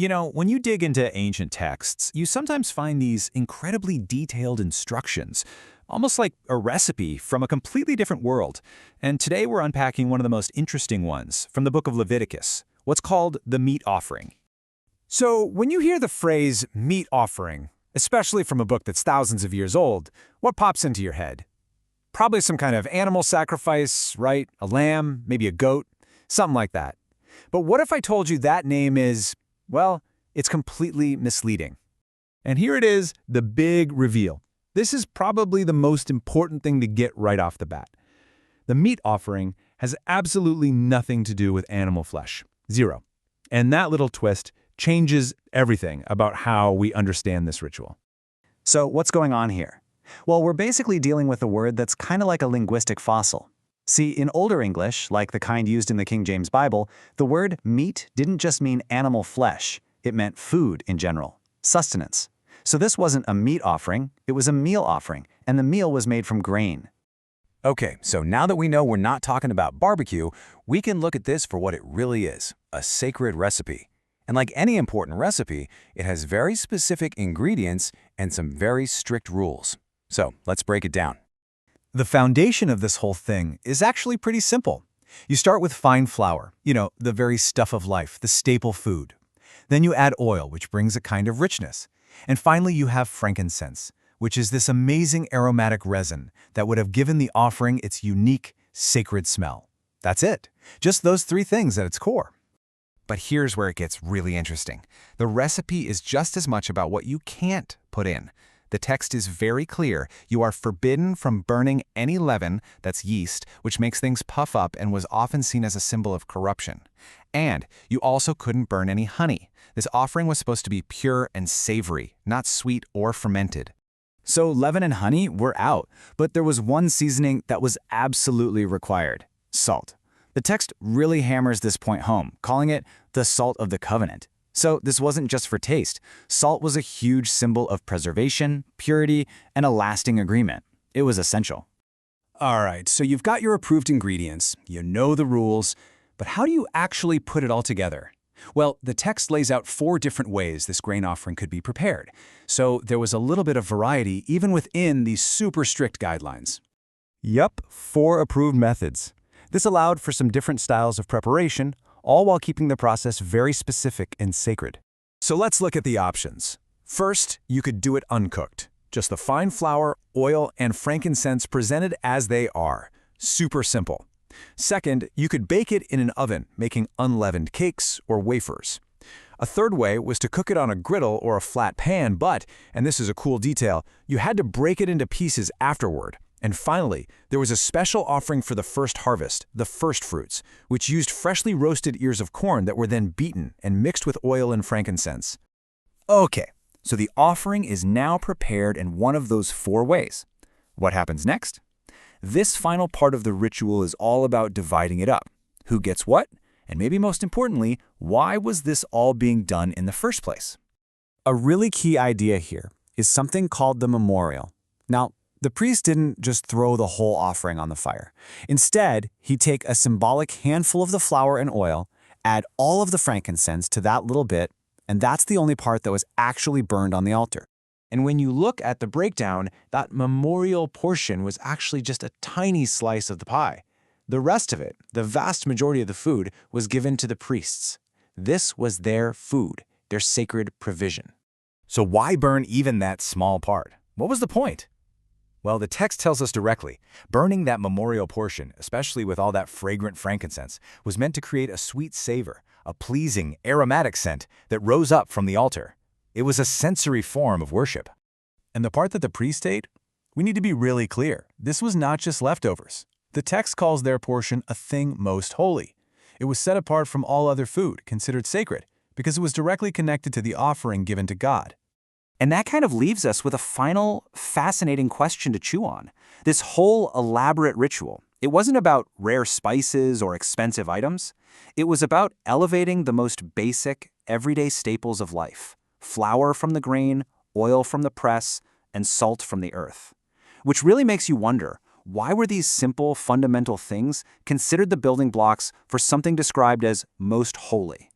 When you dig into ancient texts, you sometimes find these incredibly detailed instructions, almost like a recipe from a completely different world. And today we're unpacking one of the most interesting ones from the book of Leviticus, what's called the meat offering. So, when you hear the phrase meat offering, especially from a book that's thousands of years old, what pops into your head? Probably some kind of animal sacrifice, right? A lamb, maybe a goat, something like that. But what if I told you that name is, well, it's completely misleading? And here it is, the big reveal. This is probably the most important thing to get right off the bat. The meat offering has absolutely nothing to do with animal flesh. Zero. And that little twist changes everything about how we understand this ritual. So what's going on here? Well, we're basically dealing with a word that's kind of like a linguistic fossil. See, in older English, like the kind used in the King James Bible, the word meat didn't just mean animal flesh. It meant food in general, sustenance. So this wasn't a meat offering, it was a meal offering, and the meal was made from grain. Okay, so now that we know we're not talking about barbecue, we can look at this for what it really is, a sacred recipe. And like any important recipe, it has very specific ingredients and some very strict rules. So let's break it down. The foundation of this whole thing is actually pretty simple. You start with fine flour, the very stuff of life, the staple food. Then you add oil, which brings a kind of richness. And finally, you have frankincense, which is this amazing aromatic resin that would have given the offering its unique, sacred smell. That's it. Just those three things at its core. But here's where it gets really interesting. The recipe is just as much about what you can't put in. The text is very clear. You are forbidden from burning any leaven, that's yeast, which makes things puff up and was often seen as a symbol of corruption. And you also couldn't burn any honey. This offering was supposed to be pure and savory, not sweet or fermented. So leaven and honey were out, but there was one seasoning that was absolutely required: salt. The text really hammers this point home, calling it the salt of the covenant. So this wasn't just for taste. Salt was a huge symbol of preservation, purity, and a lasting agreement. It was essential. All right, so you've got your approved ingredients, you know the rules, but how do you actually put it all together? Well, the text lays out 4 different ways this grain offering could be prepared. So there was a little bit of variety even within these super strict guidelines. Yup, 4 approved methods. This allowed for some different styles of preparation, all while keeping the process very specific and sacred. So let's look at the options. First, you could do it uncooked. Just the fine flour, oil, and frankincense presented as they are. Super simple. Second, you could bake it in an oven, making unleavened cakes or wafers. A third way was to cook it on a griddle or a flat pan, but, and this is a cool detail, you had to break it into pieces afterward. And finally, there was a special offering for the first harvest, the first fruits, which used freshly roasted ears of corn that were then beaten and mixed with oil and frankincense. Okay, so the offering is now prepared in one of those 4 ways. What happens next? This final part of the ritual is all about dividing it up. Who gets what? And maybe most importantly, why was this all being done in the first place? A really key idea here is something called the memorial. Now, the priest didn't just throw the whole offering on the fire. Instead, he'd take a symbolic handful of the flour and oil, add all of the frankincense to that little bit, and that's the only part that was actually burned on the altar. And when you look at the breakdown, that memorial portion was actually just a tiny slice of the pie. The rest of it, the vast majority of the food, was given to the priests. This was their food, their sacred provision. So why burn even that small part? What was the point? Well, the text tells us directly, burning that memorial portion, especially with all that fragrant frankincense, was meant to create a sweet savor, a pleasing, aromatic scent that rose up from the altar. It was a sensory form of worship. And the part that the priest ate? We need to be really clear. This was not just leftovers. The text calls their portion a thing most holy. It was set apart from all other food, considered sacred, because it was directly connected to the offering given to God. And that kind of leaves us with a final, fascinating question to chew on. This whole elaborate ritual, it wasn't about rare spices or expensive items. It was about elevating the most basic, everyday staples of life: flour from the grain, oil from the press, and salt from the earth. Which really makes you wonder, why were these simple, fundamental things considered the building blocks for something described as most holy?